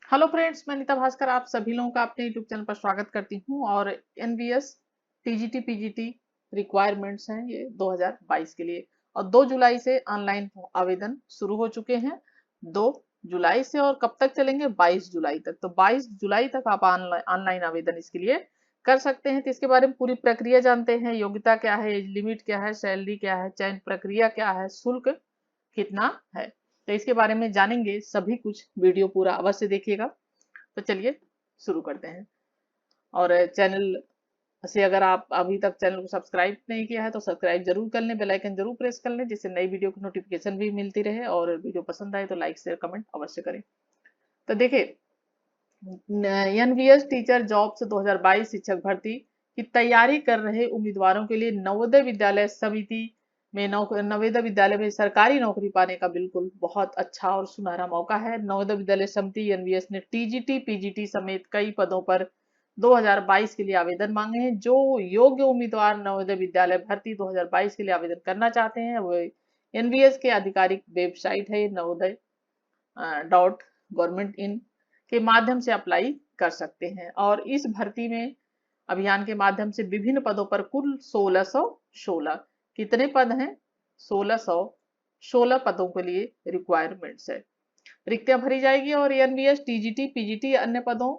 Hello friends, मैं नीता भास्कर आप सभी लोगों का अपने यूट्यूब चैनल पर स्वागत करती हूं। और एनवीएस टीजीटी पीजीटी रिक्वायरमेंट्स हैं ये 2022 के लिए। और 2 जुलाई से ऑनलाइन आवेदन शुरू हो चुके हैं। 2 जुलाई से और कब तक चलेंगे? 22 जुलाई तक। तो 22 जुलाई तक आप ऑनलाइन आवेदन इसके लिए कर सकते हैं। तो इसके बारे में पूरी प्रक्रिया जानते हैं। योग्यता क्या है, एज लिमिट क्या है, सैलरी क्या है, चयन प्रक्रिया क्या है, शुल्क कितना है, तो इसके बारे में जानेंगे सभी कुछ। वीडियो पूरा अवश्य देखिएगा। तो चलिए शुरू करते हैं। और चैनल से अगर आप अभी तक चैनल को सब्सक्राइब नहीं किया है तो सब्सक्राइब जरूर कर लें, बेल आइकन जरूर प्रेस कर लें, जिससे नई वीडियो की नोटिफिकेशन भी मिलती रहे। और वीडियो पसंद आए तो लाइक शेयर कमेंट अवश्य करें। तो देखिए, एनवीएस टीचर जॉब्स 2022 शिक्षक भर्ती की तैयारी कर रहे उम्मीदवारों के लिए नवोदय विद्यालय समिति में नवोदय विद्यालय में सरकारी नौकरी पाने का बिल्कुल बहुत अच्छा और सुनहरा मौका है। नवोदय विद्यालय समिति एनवीएस ने टीजीटी पीजीटी समेत कई पदों पर 2022 के लिए आवेदन मांगे हैं। जो योग्य उम्मीदवार नवोदय विद्यालय भर्ती 2022 के लिए आवेदन करना चाहते हैं वो एनवीएस के आधिकारिक वेबसाइट है नवोदय .गवर्नमेंट इन के माध्यम से अप्लाई कर सकते हैं। और इस भर्ती में अभियान के माध्यम से विभिन्न पदों पर कुल 1616 कितने पद हैं? 1616 पदों के लिए रिक्वायरमेंट्स है। रिक्तियां भरी जाएगी। और एनबीएस टीजीटी पीजीटी अन्य पदों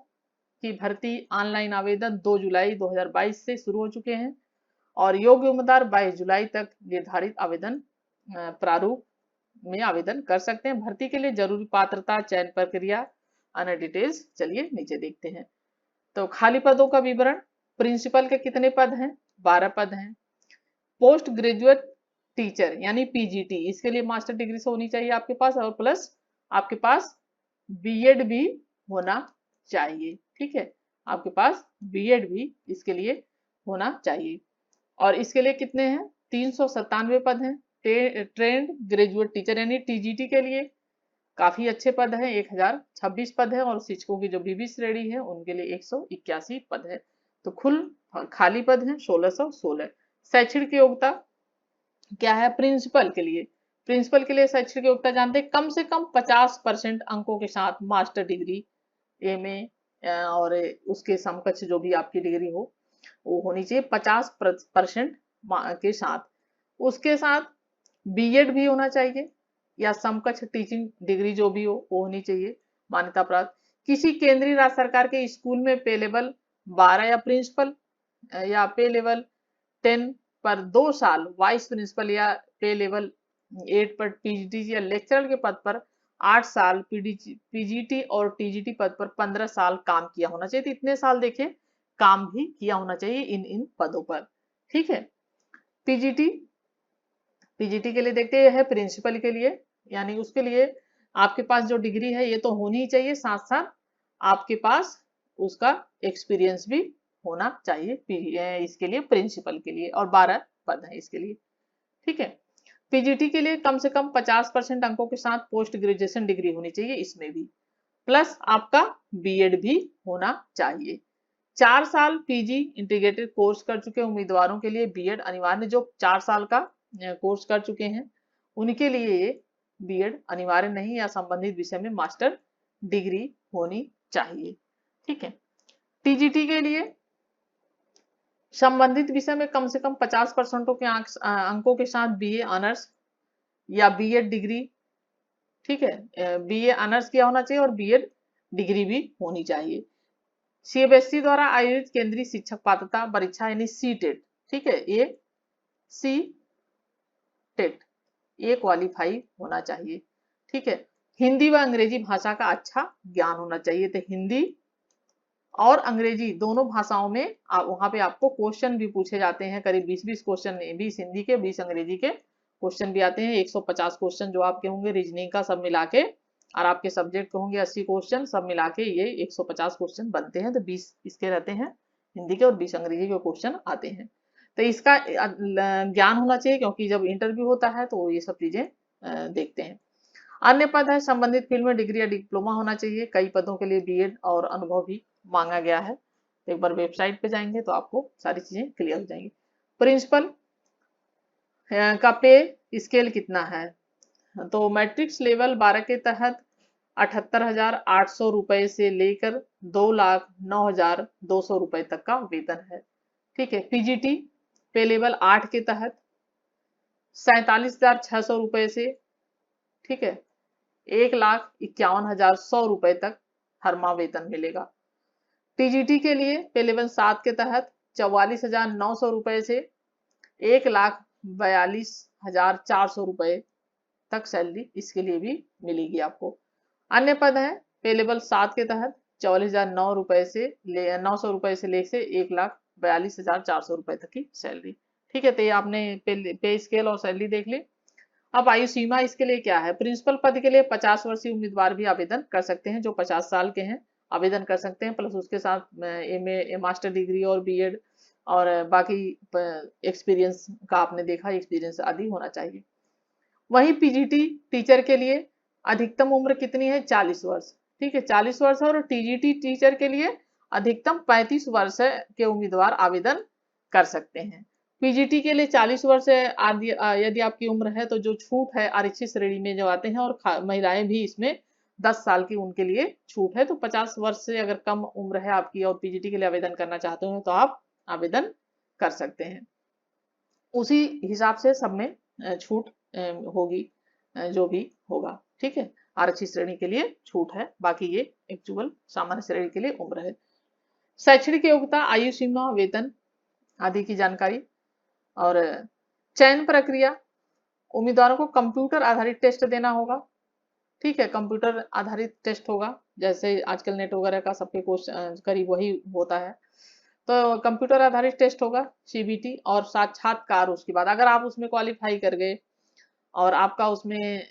की भर्ती ऑनलाइन आवेदन 2 जुलाई 2022 से शुरू हो चुके हैं। और योग्य उम्मीदवार 22 जुलाई तक निर्धारित आवेदन प्रारूप में आवेदन कर सकते हैं। भर्ती के लिए जरूरी पात्रता, चयन प्रक्रिया, अन्य डिटेल्स चलिए नीचे देखते हैं। तो खाली पदों का विवरण। प्रिंसिपल के कितने पद हैं? 12 पद हैं। पोस्ट ग्रेजुएट टीचर यानी पीजीटी, इसके लिए मास्टर डिग्री से होनी चाहिए आपके पास, और प्लस आपके पास बीएड भी होना चाहिए। ठीक है, आपके पास बीएड भी इसके लिए होना चाहिए। और इसके लिए कितने हैं? 397 पद हैं। ट्रेंड ग्रेजुएट टीचर यानी टीजीटी के लिए काफी अच्छे पद हैं, 1026 पद है। और शिक्षकों की जो बीबी श्रेणी है उनके लिए 181 पद है। तो कुल खाली पद हैं 1616। शैक्षणिक योग्यता क्या है प्रिंसिपल के लिए? प्रिंसिपल के लिए शैक्षणिक योग्यता जानते हैं, कम से कम 50% अंकों के साथ मास्टर डिग्री, एमए और उसके समकक्ष जो भी आपकी डिग्री हो वो होनी चाहिए 50% के साथ। उसके साथ बीएड भी होना चाहिए या समकक्ष टीचिंग डिग्री जो भी हो वो होनी चाहिए मान्यता प्राप्त। किसी केंद्रीय राज्य सरकार के स्कूल में पे लेवल 12 या प्रिंसिपल या पे लेवल 10 पर 2 साल, वाइस प्रिंसिपल या पे लेवल 8 पर पीजीटी या लेक्चरर के पद पर 8 साल, पीजीटी और टीजीटी पद पर 15 साल काम किया होना चाहिए। तो इतने साल देखिए काम भी किया होना चाहिए इन इन पदों पर। ठीक है, पीजीटी पीजीटी के लिए देखते हैं प्रिंसिपल के लिए, यानी उसके लिए आपके पास जो डिग्री है ये तो होनी ही चाहिए, साथ साथ आपके पास उसका एक्सपीरियंस भी होना चाहिए इसके लिए प्रिंसिपल के लिए। और 12 पद है इसके लिए। ठीक है, पीजीटी के लिए कम से कम 50% अंकों के साथ पोस्ट ग्रेजुएशन डिग्री होनी चाहिए इसमें भी, प्लस आपका बीएड भी होना चाहिए। 4 साल पीजी इंटीग्रेटेड कोर्स कर चुके उम्मीदवारों के लिए बीएड अनिवार्य। जो 4 साल का कोर्स कर चुके हैं उनके लिए ये बीएड अनिवार्य नहीं, या संबंधित विषय में मास्टर डिग्री होनी चाहिए। ठीक है, टीजीटी के लिए संबंधित विषय में कम से कम 50% के अंकों के साथ बीए ऑनर्स या बीएड डिग्री। ठीक है, बीए ऑनर्स किया होना चाहिए और बीएड डिग्री भी होनी चाहिए। सीबीएसई द्वारा आयोजित केंद्रीय शिक्षक पात्रता परीक्षा यानी सीटेट, ठीक है, ये सी टेट ये क्वालिफाई होना चाहिए। ठीक है, हिंदी व अंग्रेजी भाषा का अच्छा ज्ञान होना चाहिए। तो हिंदी और अंग्रेजी दोनों भाषाओं में वहां पे आपको क्वेश्चन भी पूछे जाते हैं, करीब 20-20 क्वेश्चन, 20 हिंदी के 20 अंग्रेजी के क्वेश्चन भी आते हैं। 150 क्वेश्चन जो आपके होंगे रीजनिंग का सब मिला के, और आपके सब्जेक्ट के होंगे 80 क्वेश्चन, सब मिला के ये 150 क्वेश्चन बनते हैं। तो 20 इसके रहते हैं हिंदी के और 20 अंग्रेजी के क्वेश्चन आते हैं। तो इसका ज्ञान होना चाहिए, क्योंकि जब इंटरव्यू होता है तो ये सब चीजें देखते हैं। अन्य पद है संबंधित फील्ड में डिग्री या डिप्लोमा होना चाहिए। कई पदों के लिए बीएड और अनुभव भी मांगा गया है। तो एक बार वेबसाइट पे जाएंगे तो आपको सारी चीजें क्लियर हो जाएंगी। प्रिंसिपल का पे स्केल कितना है? तो मैट्रिक्स लेवल 12 के तहत 78,800 रुपए से लेकर 2,09,200 रुपए तक का वेतन है। ठीक है। पीजीटी पे लेवल 8 के तहत 47,600 रुपए से, ठीक है, 1,51,100 रुपए तक हर माह वेतन मिलेगा। टीजीटी के लिए पे लेवल 7 के तहत 44,900 रुपए से 1,42,400 रुपए तक सैलरी इसके लिए भी मिलेगी आपको। अन्य पद है पे लेवल 7 के तहत 44,900 रुपए से 900 रुपए से लेकर 1,42,400 रुपए तक की सैलरी। ठीक है। तो ये आपने पे स्केल और सैलरी देख ली। अब आयु सीमा इसके लिए क्या है? प्रिंसिपल पद के लिए 50 वर्षीय उम्मीदवार भी आवेदन कर सकते हैं, जो 50 साल के हैं आवेदन कर सकते हैं, प्लस उसके साथ एमए, मास्टर डिग्री और बीएड और बाकी एक्सपीरियंस का आपने देखा, एक्सपीरियंस आदि होना चाहिए। वहीं पीजीटी टीचर के लिए अधिकतम उम्र कितनी है? 40 वर्ष। ठीक है, 40 वर्ष है। और टीजीटी टीचर के लिए अधिकतम 35 वर्ष के उम्मीदवार आवेदन कर सकते हैं। पीजीटी के लिए 40 वर्ष आदि यदि आपकी उम्र है तो जो छूट है आरक्षित श्रेणी में जो आते हैं, और महिलाएं भी इसमें 10 साल की उनके लिए छूट है। तो 50 वर्ष से अगर कम उम्र है आपकी और पीजीटी के लिए आवेदन करना चाहते हो तो आप आवेदन कर सकते हैं। उसी हिसाब से सब में छूट होगी, जो भी होगा। ठीक है, आरक्षित श्रेणी के लिए छूट है, बाकी ये एक्चुअल सामान्य श्रेणी के लिए उम्र है। शैक्षणिक योग्यता, आयु सीमा, वेतन आदि की जानकारी। और चयन प्रक्रिया, उम्मीदवारों को कंप्यूटर आधारित टेस्ट देना होगा। ठीक है, कंप्यूटर आधारित टेस्ट होगा, जैसे आजकल नेट वगैरह का सबके करीब वही होता है। तो कंप्यूटर आधारित टेस्ट होगा सीबीटी, और साक्षात्कार उसके बाद अगर आप उसमें क्वालिफाई कर गए और आपका उसमें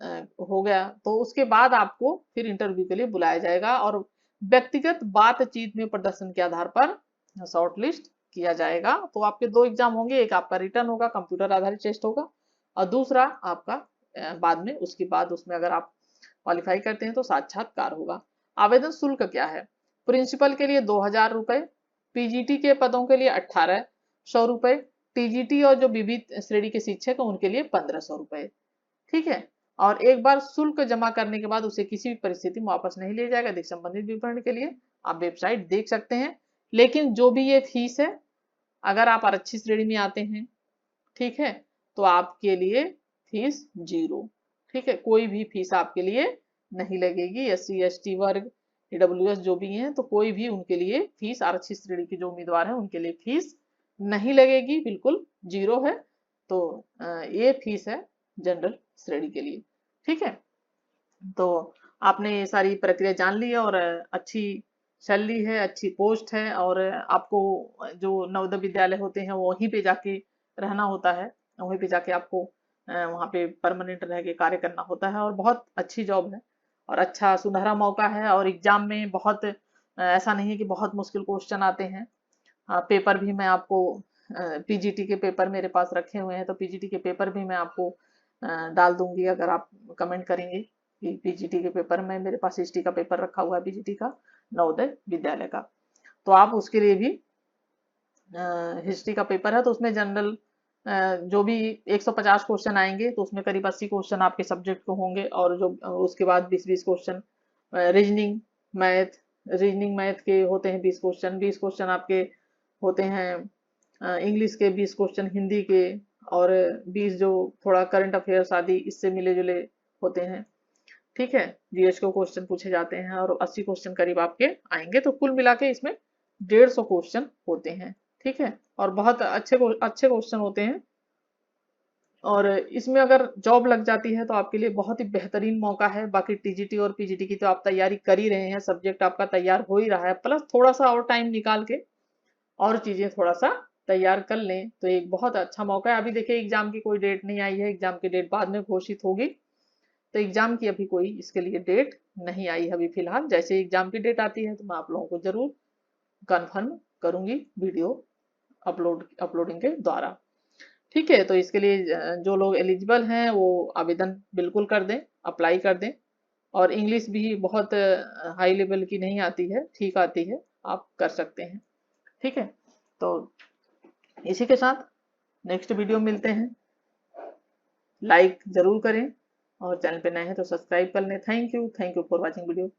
हो गया तो उसके बाद आपको फिर इंटरव्यू के लिए बुलाया जाएगा, और व्यक्तिगत बातचीत में प्रदर्शन के आधार पर शॉर्टलिस्ट किया जाएगा। तो आपके 2 एग्जाम होंगे, एक आपका रिटर्न होगा, कंप्यूटर आधारित टेस्ट होगा, और दूसरा आपका बाद में उसके बाद उसमें अगर आप क्वालिफाई करते हैं तो साक्षात्कार होगा। आवेदन शुल्क क्या है? प्रिंसिपल के लिए 2,000 रुपए, पीजीटी के पदों के लिए 1,800 रुपए, टीजीटी और जो विविध श्रेणी के शिक्षक हैं उनके लिए 1,500 रुपए। ठीक है, और एक बार शुल्क जमा करने के बाद उसे किसी भी परिस्थिति में वापस नहीं लिया जाएगा। अधिक संबंधित विवरण के लिए आप वेबसाइट देख सकते हैं। लेकिन जो भी ये फीस है, अगर आप आरक्षित श्रेणी में आते हैं, ठीक है, तो आपके लिए फीस 0। ठीक है, कोई भी फीस आपके लिए नहीं लगेगी। SC ST वर्ग, EWS जो भी हैं, तो कोई भी उनके लिए फीस, आरक्षित श्रेणी के जो उम्मीदवार हैं उनके लिए फीस नहीं लगेगी, बिल्कुल 0 है। तो ये फीस है जनरल श्रेणी के लिए। ठीक है, तो आपने ये सारी प्रक्रिया जान ली है, और अच्छी सैलरी है, अच्छी पोस्ट है, और आपको जो नवोदय विद्यालय होते हैं वो वहीं पे जाके रहना होता है, वहीं पे जाके आपको वहाँ पे परमानेंट रह के कार्य करना होता है, और बहुत अच्छी जॉब है और अच्छा सुनहरा मौका है। और एग्जाम में बहुत ऐसा नहीं है कि बहुत मुश्किल क्वेश्चन आते हैं। पेपर भी मैं आपको पीजीटी के पेपर मेरे पास रखे हुए हैं, तो पीजीटी के पेपर भी मैं आपको डाल दूंगी अगर आप कमेंट करेंगे कि पीजीटी के पेपर में, मेरे पास हिस्ट्री का पेपर रखा हुआ है पीजीटी का, नवोदय विद्यालय का, तो आप उसके लिए भी हिस्ट्री का पेपर है, तो उसमें जनरल जो भी 150 क्वेश्चन आएंगे, तो उसमें करीब 80 क्वेश्चन आपके सब्जेक्ट को होंगे, और जो उसके बाद 20-20 क्वेश्चन रीजनिंग मैथ के होते हैं 20 क्वेश्चन, 20 क्वेश्चन आपके होते हैं इंग्लिश के, 20 क्वेश्चन हिंदी के, और 20 जो थोड़ा करंट अफेयर्स आदि इससे मिले जुले होते हैं। ठीक है, जीएस को क्वेश्चन पूछे जाते हैं, और 80 क्वेश्चन करीब आपके आएंगे, तो कुल मिला के इसमें 150 क्वेश्चन होते हैं। ठीक है, और बहुत अच्छे क्वेश्चन होते हैं, और इसमें अगर जॉब लग जाती है तो आपके लिए बहुत ही बेहतरीन मौका है। बाकी टीजीटी और पीजीटी की तो आप तैयारी कर ही रहे हैं, सब्जेक्ट आपका तैयार हो ही रहा है, प्लस थोड़ा सा और टाइम निकाल के और चीजें थोड़ा सा तैयार कर लें तो एक बहुत अच्छा मौका है। अभी देखिए एग्जाम की कोई डेट नहीं आई है, एग्जाम की डेट बाद में घोषित होगी, तो एग्जाम की अभी कोई इसके लिए डेट नहीं आई है अभी फिलहाल। जैसे एग्जाम की डेट आती है तो मैं आप लोगों को जरूर कंफर्म करूंगी वीडियो अपलोडिंग के द्वारा। ठीक है, तो इसके लिए जो लोग एलिजिबल हैं वो आवेदन बिल्कुल कर दें, अप्लाई कर दें। और इंग्लिश भी बहुत हाई लेवल की नहीं आती है, ठीक आती है, आप कर सकते हैं। ठीक है, तो इसी के साथ नेक्स्ट वीडियो मिलते हैं। लाइक जरूर करें और चैनल पे नए हैं तो सब्सक्राइब कर लें। Thank you for watching video.